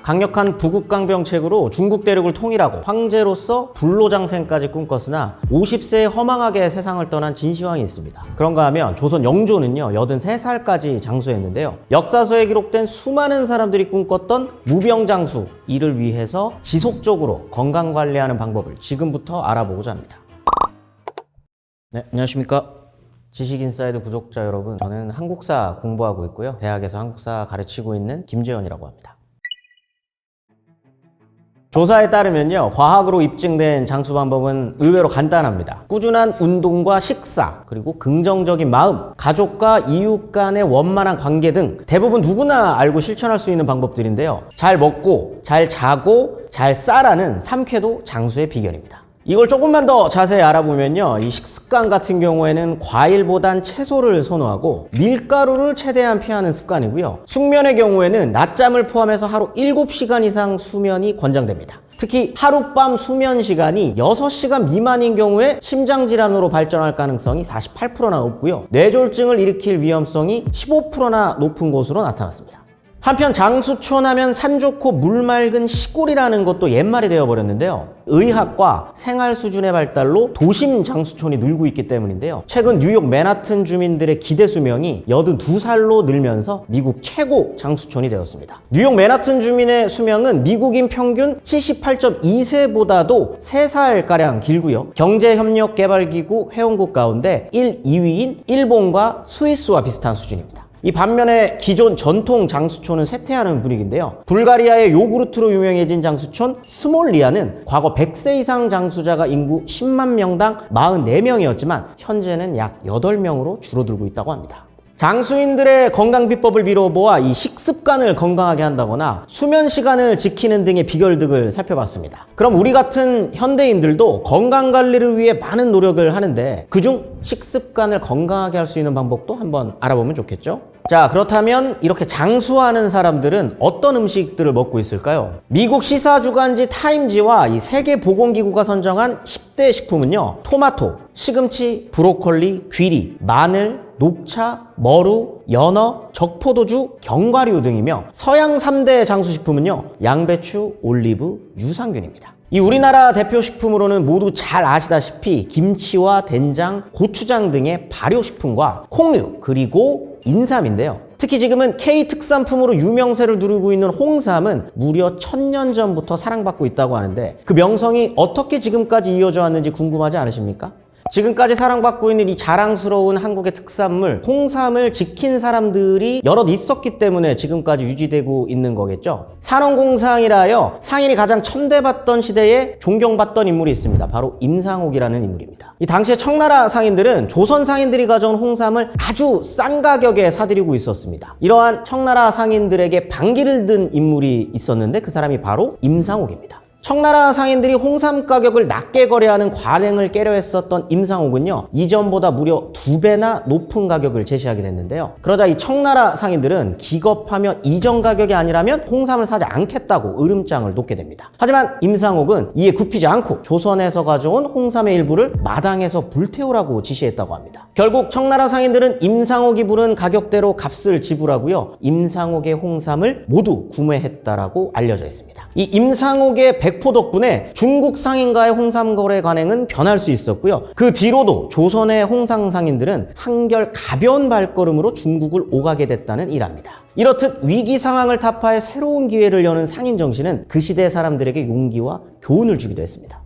강력한 부국강병책으로 중국 대륙을 통일하고 황제로서 불로장생까지 꿈꿨으나 50세에 허망하게 세상을 떠난 진시황이 있습니다. 그런가 하면 조선 영조는요 83살까지 장수했는데요. 역사서에 기록된 수많은 사람들이 꿈꿨던 무병장수, 이를 위해서 지속적으로 건강관리하는 방법을 지금부터 알아보고자 합니다. 네, 안녕하십니까. 지식인사이드 구독자 여러분, 저는 한국사 공부하고 있고요. 대학에서 한국사 가르치고 있는 김재현이라고 합니다. 조사에 따르면요, 과학으로 입증된 장수 방법은 의외로 간단합니다. 꾸준한 운동과 식사, 그리고 긍정적인 마음, 가족과 이웃 간의 원만한 관계 등 대부분 누구나 알고 실천할 수 있는 방법들인데요. 잘 먹고, 잘 자고, 잘 싸라는 삼쾌도 장수의 비결입니다. 이걸 조금만 더 자세히 알아보면요, 이 식습관 같은 경우에는 과일보단 채소를 선호하고 밀가루를 최대한 피하는 습관이고요. 숙면의 경우에는 낮잠을 포함해서 하루 7시간 이상 수면이 권장됩니다. 특히 하룻밤 수면 시간이 6시간 미만인 경우에 심장질환으로 발전할 가능성이 48%나 높고요. 뇌졸중을 일으킬 위험성이 15%나 높은 것으로 나타났습니다. 한편 장수촌 하면 산 좋고 물 맑은 시골이라는 것도 옛말이 되어버렸는데요. 의학과 생활 수준의 발달로 도심 장수촌이 늘고 있기 때문인데요. 최근 뉴욕 맨하튼 주민들의 기대 수명이 82살로 늘면서 미국 최고 장수촌이 되었습니다. 뉴욕 맨하튼 주민의 수명은 미국인 평균 78.2세보다도 3살가량 길고요. 경제협력개발기구 회원국 가운데 1, 2위인 일본과 스위스와 비슷한 수준입니다. 이 반면에 기존 전통 장수촌은 쇠퇴하는 분위기인데요. 불가리아의 요구르트로 유명해진 장수촌 스몰리아는 과거 100세 이상 장수자가 인구 10만 명당 44명이었지만 현재는 약 8명으로 줄어들고 있다고 합니다. 장수인들의 건강 비법을 미뤄보아 이 식습관을 건강하게 한다거나 수면 시간을 지키는 등의 비결 등을 살펴봤습니다. 그럼 우리 같은 현대인들도 건강 관리를 위해 많은 노력을 하는데 그중 식습관을 건강하게 할 수 있는 방법도 한번 알아보면 좋겠죠? 자, 그렇다면 이렇게 장수하는 사람들은 어떤 음식들을 먹고 있을까요? 미국 시사주간지 타임지와 이 세계보건기구가 선정한 10대 식품은요, 토마토, 시금치, 브로콜리, 귀리, 마늘, 녹차, 머루, 연어, 적포도주, 견과류 등이며 서양 3대 장수식품은요, 양배추, 올리브, 유산균입니다. 이 우리나라 대표 식품으로는 모두 잘 아시다시피 김치와 된장, 고추장 등의 발효식품과 콩류, 그리고 인삼인데요. 특히 지금은 K 특산품으로 유명세를 누리고 있는 홍삼은 무려 1000년 전부터 사랑받고 있다고 하는데 그 명성이 어떻게 지금까지 이어져 왔는지 궁금하지 않으십니까? 지금까지 사랑받고 있는 이 자랑스러운 한국의 특산물 홍삼을 지킨 사람들이 여럿 있었기 때문에 지금까지 유지되고 있는 거겠죠. 산원공상이라 하여 상인이 가장 천대받던 시대에 존경받던 인물이 있습니다. 바로 임상옥이라는 인물입니다. 이 당시에 청나라 상인들은 조선 상인들이 가져온 홍삼을 아주 싼 가격에 사들이고 있었습니다. 이러한 청나라 상인들에게 반기를 든 인물이 있었는데 그 사람이 바로 임상옥입니다. 청나라 상인들이 홍삼 가격을 낮게 거래하는 관행을 깨려 했었던 임상옥은요, 이전보다 무려 2배나 높은 가격을 제시하게 됐는데요. 그러자 이 청나라 상인들은 기겁하며 이전 가격이 아니라면 홍삼을 사지 않겠다고 으름장을 놓게 됩니다. 하지만 임상옥은 이에 굽히지 않고 조선에서 가져온 홍삼의 일부를 마당에서 불태우라고 지시했다고 합니다. 결국 청나라 상인들은 임상옥이 부른 가격대로 값을 지불하고요, 임상옥의 홍삼을 모두 구매했다라고 알려져 있습니다. 이 임상옥의 백포 덕분에 중국 상인과의 홍삼 거래 관행은 변할 수 있었고요. 그 뒤로도 조선의 홍삼 상인들은 한결 가벼운 발걸음으로 중국을 오가게 됐다는 일합니다. 이렇듯 위기 상황을 타파해 새로운 기회를 여는 상인 정신은 그 시대 사람들에게 용기와 교훈을 주기도 했습니다.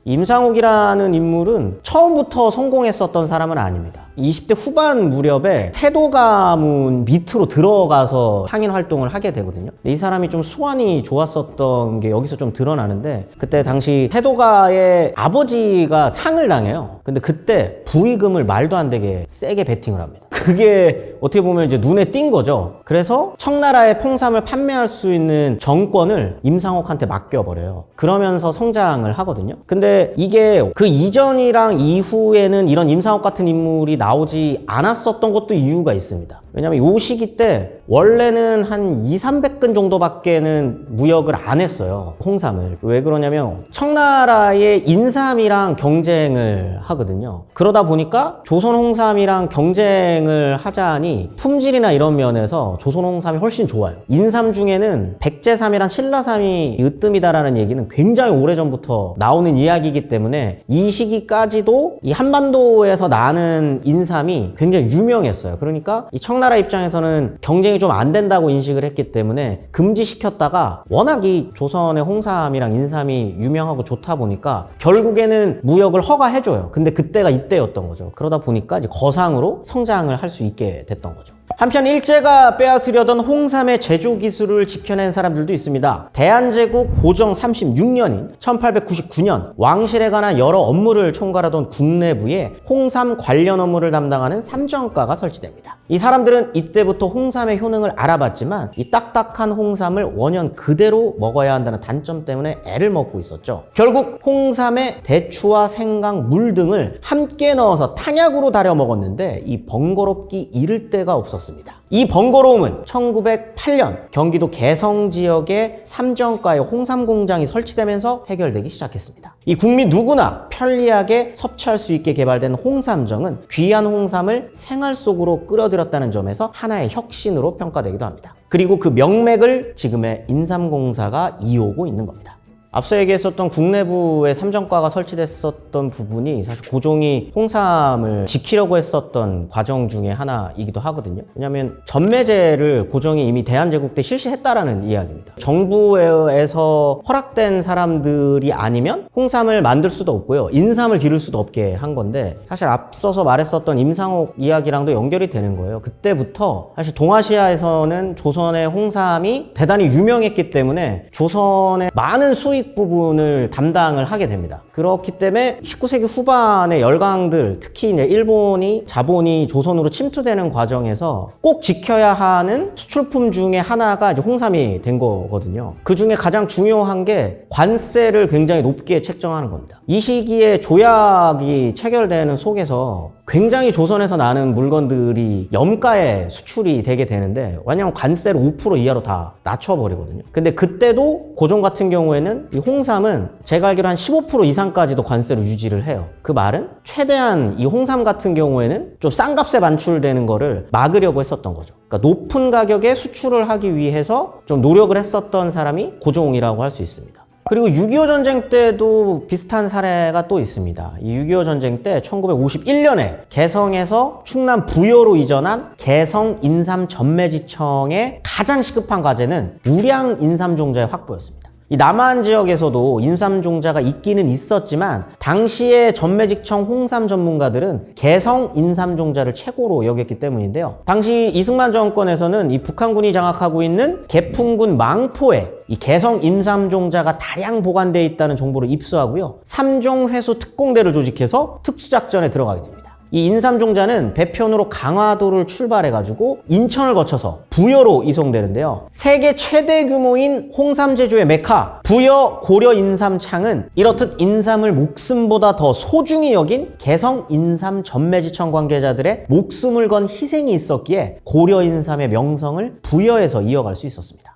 임상옥이라는 인물은 처음부터 성공했었던 사람은 아닙니다. 20대 후반 무렵에 세도 가문 밑으로 들어가서 상인 활동을 하게 되거든요. 이 사람이 좀 수완이 좋았었던 게 여기서 좀 드러나는데, 그때 당시 세도가의 아버지가 상을 당해요. 근데 그때 부의금을 말도 안 되게 세게 베팅을 합니다. 그게 어떻게 보면 이제 눈에 띈 거죠. 그래서 청나라에 홍삼을 판매할 수 있는 정권을 임상옥한테 맡겨버려요. 그러면서 성장을 하거든요. 근데 이게 그 이전이랑 이후에는 이런 임상옥 같은 인물이 나오지 않았었던 것도 이유가 있습니다. 왜냐면 이 시기 때 원래는 한 200~300근 정도밖에는 무역을 안 했어요, 홍삼을. 왜 그러냐면 청나라의 인삼이랑 경쟁을 하거든요. 그러다 보니까 조선 홍삼이랑 경쟁을 경쟁을 하자니 품질이나 이런 면에서 조선 홍삼이 훨씬 좋아요. 인삼 중에는 백제삼이랑 신라삼이 으뜸이다라는 얘기는 굉장히 오래전부터 나오는 이야기이기 때문에 이 시기까지도 이 한반도에서 나는 인삼이 굉장히 유명했어요. 그러니까 이 청나라 입장에서는 경쟁이 좀 안 된다고 인식을 했기 때문에 금지시켰다가 워낙 이 조선의 홍삼이랑 인삼이 유명하고 좋다 보니까 결국에는 무역을 허가해줘요. 근데 그때가 이때였던 거죠. 그러다 보니까 이제 거상으로 성장을 할 수 있게 됐던 거죠. 한편 일제가 빼앗으려던 홍삼의 제조 기술을 지켜낸 사람들도 있습니다. 대한제국 고정 36년인 1899년 왕실에 관한 여러 업무를 총괄하던 국내부에 홍삼 관련 업무를 담당하는 삼정과가 설치됩니다. 이 사람들은 이때부터 홍삼의 효능을 알아봤지만 이 딱딱한 홍삼을 원연 그대로 먹어야 한다는 단점 때문에 애를 먹고 있었죠. 결국 홍삼에 대추와 생강, 물 등을 함께 넣어서 탕약으로 달여 먹었는데 이 번거롭기 이를 데가 없었습니다. 이 번거로움은 1908년 경기도 개성 지역에 삼정가에 홍삼 공장이 설치되면서 해결되기 시작했습니다. 이 국민 누구나 편리하게 섭취할 수 있게 개발된 홍삼정은 귀한 홍삼을 생활 속으로 끌어들였다는 점에서 하나의 혁신으로 평가되기도 합니다. 그리고 그 명맥을 지금의 인삼공사가 이어오고 있는 겁니다. 앞서 얘기했었던 국내부의 삼정과가 설치됐었던 부분이 사실 고종이 홍삼을 지키려고 했었던 과정 중에 하나이기도 하거든요. 왜냐하면 전매제를 고종이 이미 대한제국 때 실시했다라는 이야기입니다. 정부에서 허락된 사람들이 아니면 홍삼을 만들 수도 없고요. 인삼을 기를 수도 없게 한 건데 사실 앞서서 말했었던 임상옥 이야기랑도 연결이 되는 거예요. 그때부터 사실 동아시아에서는 조선의 홍삼이 대단히 유명했기 때문에 조선의 많은 수익 부분을 담당을 하게 됩니다. 그렇기 때문에 19세기 후반의 열강들, 특히 이제 일본이 자본이 조선으로 침투되는 과정에서 꼭 지켜야 하는 수출품 중에 하나가 이제 홍삼이 된 거거든요. 그 중에 가장 중요한 게 관세를 굉장히 높게 책정하는 겁니다. 이 시기에 조약이 체결되는 속에서 굉장히 조선에서 나는 물건들이 염가에 수출이 되게 되는데 왜냐하면 관세를 5% 이하로 다 낮춰버리거든요. 근데 그때도 고종 같은 경우에는 이 홍삼은 제가 알기로 한 15% 이상까지도 관세를 유지를 해요. 그 말은 최대한 이 홍삼 같은 경우에는 좀 싼 값에 반출되는 거를 막으려고 했었던 거죠. 그러니까 높은 가격에 수출을 하기 위해서 좀 노력을 했었던 사람이 고종이라고 할 수 있습니다. 그리고 6.25 전쟁 때도 비슷한 사례가 또 있습니다. 이 6.25 전쟁 때 1951년에 개성에서 충남 부여로 이전한 개성 인삼 전매지청의 가장 시급한 과제는 우량 인삼 종자의 확보였습니다. 이 남한 지역에서도 인삼 종자가 있기는 있었지만 당시에 전매직청 홍삼 전문가들은 개성 인삼 종자를 최고로 여겼기 때문인데요. 당시 이승만 정권에서는 이 북한군이 장악하고 있는 개풍군 망포에 이 개성 인삼 종자가 다량 보관되어 있다는 정보를 입수하고요. 3종 회수 특공대를 조직해서 특수작전에 들어가게 됩니다. 이 인삼종자는 배편으로 강화도를 출발해가지고 인천을 거쳐서 부여로 이송되는데요. 세계 최대 규모인 홍삼 제조의 메카 부여 고려 인삼창은 이렇듯 인삼을 목숨보다 더 소중히 여긴 개성 인삼 전매지청 관계자들의 목숨을 건 희생이 있었기에 고려 인삼의 명성을 부여에서 이어갈 수 있었습니다.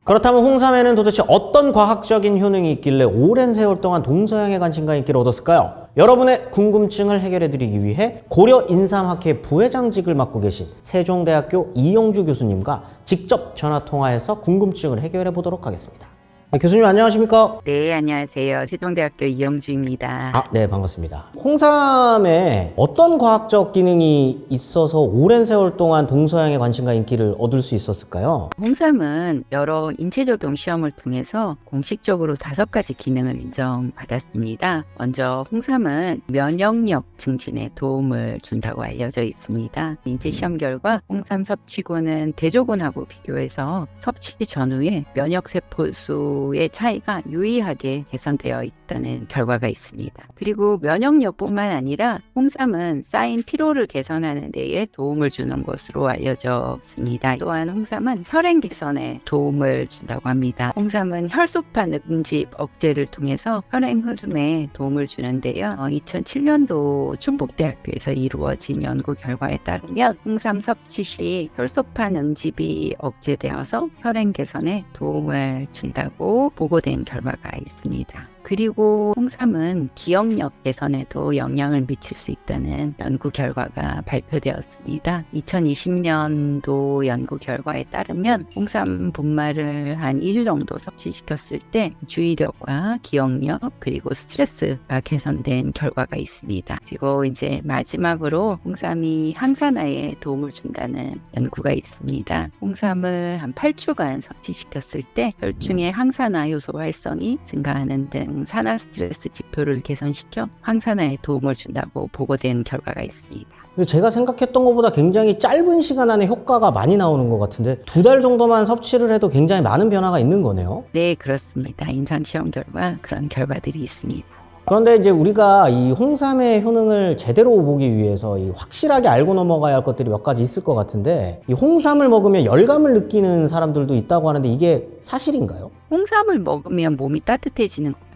그렇다면 홍삼에는 도대체 어떤 과학적인 효능이 있길래 오랜 세월 동안 동서양의 관심과 인기를 얻었을까요? 여러분의 궁금증을 해결해드리기 위해 고려인삼학회 부회장직을 맡고 계신 세종대학교 이영주 교수님과 직접 전화통화해서 궁금증을 해결해 보도록 하겠습니다. 네, 교수님 안녕하십니까? 네, 안녕하세요. 세종대학교 이영주입니다. 네, 반갑습니다. 홍삼에 어떤 과학적 기능이 있어서 오랜 세월 동안 동서양의 관심과 인기를 얻을 수 있었을까요? 홍삼은 여러 인체적용 시험을 통해서 공식적으로 5가지 기능을 인정받았습니다. 먼저 홍삼은 면역력 증진에 도움을 준다고 알려져 있습니다. 인체시험 결과 홍삼 섭취군은 대조군하고 비교해서 섭취 전후에 면역세포 수의 차이가 유의하게 개선되어 있다는 결과가 있습니다. 그리고 면역력뿐만 아니라 홍삼은 쌓인 피로를 개선하는 데에 도움을 주는 것으로 알려져 있습니다. 또한 홍삼은 혈행 개선에 도움을 준다고 합니다. 홍삼은 혈소판 응집 억제를 통해서 혈행 흡수에 도움을 주는데요. 2007년도 충북대학교에서 이루어진 연구 결과에 따르면 홍삼 섭취 시 혈소판 응집이 억제되어서 혈행 개선에 도움을 준다고 보고된 결과가 있습니다. 그리고 홍삼은 기억력 개선에도 영향을 미칠 수 있다는 연구 결과가 발표되었습니다. 2020년도 연구 결과에 따르면 홍삼 분말을 한 2주 정도 섭취시켰을 때 주의력과 기억력 그리고 스트레스가 개선된 결과가 있습니다. 그리고 이제 마지막으로 홍삼이 항산화에 도움을 준다는 연구가 있습니다. 홍삼을 한 8주간 섭취시켰을 때 혈중의 항산화 요소 활성이 증가하는 등 산화 스트레스 지표를 개선시켜 항산화에 도움을 준다고 보고된 결과가 있습니다. 제가 생각했던 것보다 굉장히 짧은 시간 안에 효과가 많이 나오는 것 같은데 2달 정도만 섭취를 해도 굉장히 많은 변화가 있는 거네요. 네, 그렇습니다. 임상시험 결과 그런 결과들이 있습니다. 그런데 이제 우리가 이 홍삼의 효능을 제대로 보기 위해서 이 확실하게 알고 넘어가야 할 것들이 몇 가지 있을 것 같은데 이 홍삼을 먹으면 열감을 느끼는 사람들도 있다고 하는데 이게 사실인가요? 홍삼을 먹으면 몸이 따뜻해지는 것 같다.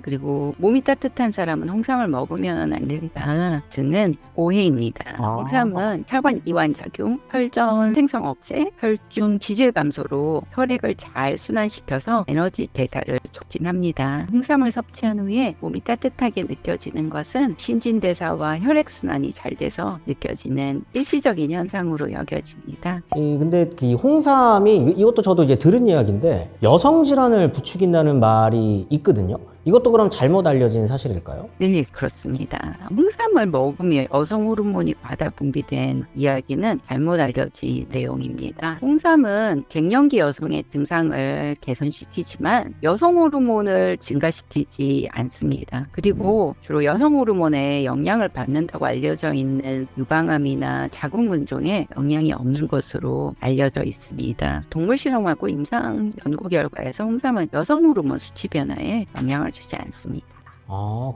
그리고 몸이 따뜻한 사람은 홍삼을 먹으면 안 된다 등은 오해입니다. 홍삼은 혈관 이완 작용, 혈전 생성 억제, 혈중 지질 감소로 혈액을 잘 순환시켜서 에너지 대사를 촉진합니다. 홍삼을 섭취한 후에 몸이 따뜻하게 느껴지는 것은 신진대사와 혈액 순환이 잘 돼서 느껴지는 일시적인 현상으로 여겨집니다. 근데 이 홍삼이 이것도 저도 이제 들은 이야기인데 여성 질환을 부추긴다는 말이 있거든요. 이것도 그럼 잘못 알려진 사실일까요? 네, 그렇습니다. 홍삼을 먹으며 여성 호르몬이 과다 분비된 이야기는 잘못 알려진 내용입니다. 홍삼은 갱년기 여성의 증상을 개선시키지만 여성 호르몬을 증가시키지 않습니다. 그리고 주로 여성 호르몬에 영향을 받는다고 알려져 있는 유방암이나 자궁근종에 영향이 없는 것으로 알려져 있습니다. 동물 실험하고 임상 연구 결과에서 홍삼은 여성 호르몬 수치 변화에 영향을 주지 않습니다.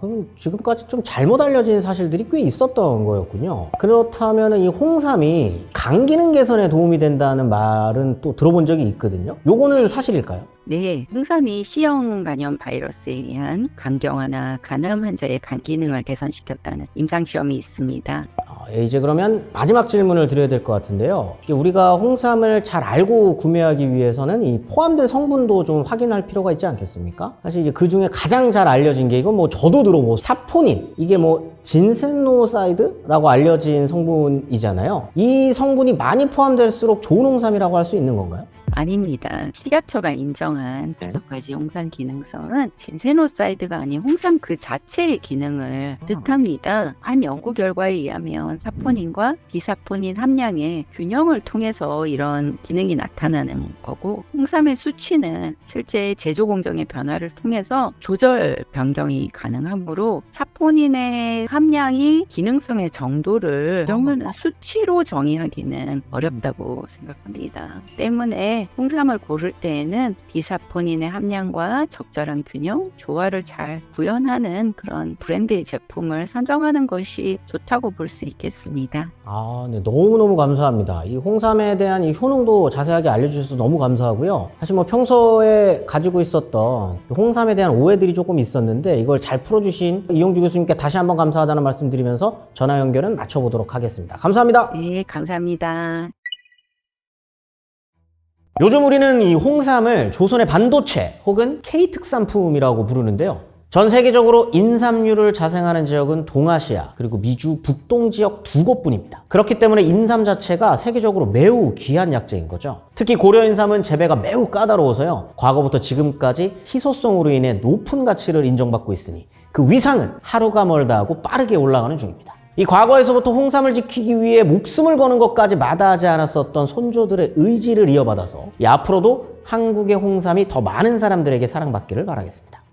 그럼 지금까지 좀 잘못 알려진 사실들이 꽤 있었던 거였군요. 그렇다면 이 홍삼이 간 기능 개선에 도움이 된다는 말은 또 들어본 적이 있거든요. 요거는 사실일까요? 네, 홍삼이 C형 간염 바이러스에 의한 간경화나 간암 환자의 간 기능을 개선시켰다는 임상시험이 있습니다. 이제 그러면 마지막 질문을 드려야 될 것 같은데요. 우리가 홍삼을 잘 알고 구매하기 위해서는 이 포함된 성분도 좀 확인할 필요가 있지 않겠습니까? 사실 이제 그 중에 가장 잘 알려진 게 이건 뭐 저도 들어보고 사포닌, 이게 뭐 진세노사이드라고 알려진 성분이잖아요. 이 성분이 많이 포함될수록 좋은 홍삼이라고 할 수 있는 건가요? 아닙니다. 식약처가 인정한 5가지 홍삼 기능성은 진세노사이드가 아닌 홍삼 그 자체의 기능을 뜻합니다. 한 연구 결과에 의하면 사포닌과 비사포닌 함량의 균형을 통해서 이런 기능이 나타나는 거고, 홍삼의 수치는 실제 제조 공정의 변화를 통해서 조절 변경이 가능하므로 사포닌의 함량이 기능성의 정도를 정말 수치로 정의하기는 어렵다고 생각합니다. 때문에 홍삼을 고를 때에는 비사포닌의 함량과 적절한 균형, 조화를 잘 구현하는 그런 브랜드의 제품을 선정하는 것이 좋다고 볼 수 있겠습니다. 네, 너무너무 감사합니다. 이 홍삼에 대한 이 효능도 자세하게 알려주셔서 너무 감사하고요. 사실 뭐 평소에 가지고 있었던 홍삼에 대한 오해들이 조금 있었는데 이걸 잘 풀어주신 이용주 교수님께 다시 한번 감사하다는 말씀 드리면서 전화 연결은 마쳐보도록 하겠습니다. 감사합니다. 네, 감사합니다. 요즘 우리는 이 홍삼을 조선의 반도체 혹은 K특산품이라고 부르는데요. 전 세계적으로 인삼류를 자생하는 지역은 동아시아 그리고 미주 북동 지역 2곳뿐입니다. 그렇기 때문에 인삼 자체가 세계적으로 매우 귀한 약재인 거죠. 특히 고려 인삼은 재배가 매우 까다로워서요. 과거부터 지금까지 희소성으로 인해 높은 가치를 인정받고 있으니 그 위상은 하루가 멀다 하고 빠르게 올라가는 중입니다. 이 과거에서부터 홍삼을 지키기 위해 목숨을 거는 것까지 마다하지 않았었던 선조들의 의지를 이어받아서 앞으로도 한국의 홍삼이 더 많은 사람들에게 사랑받기를 바라겠습니다.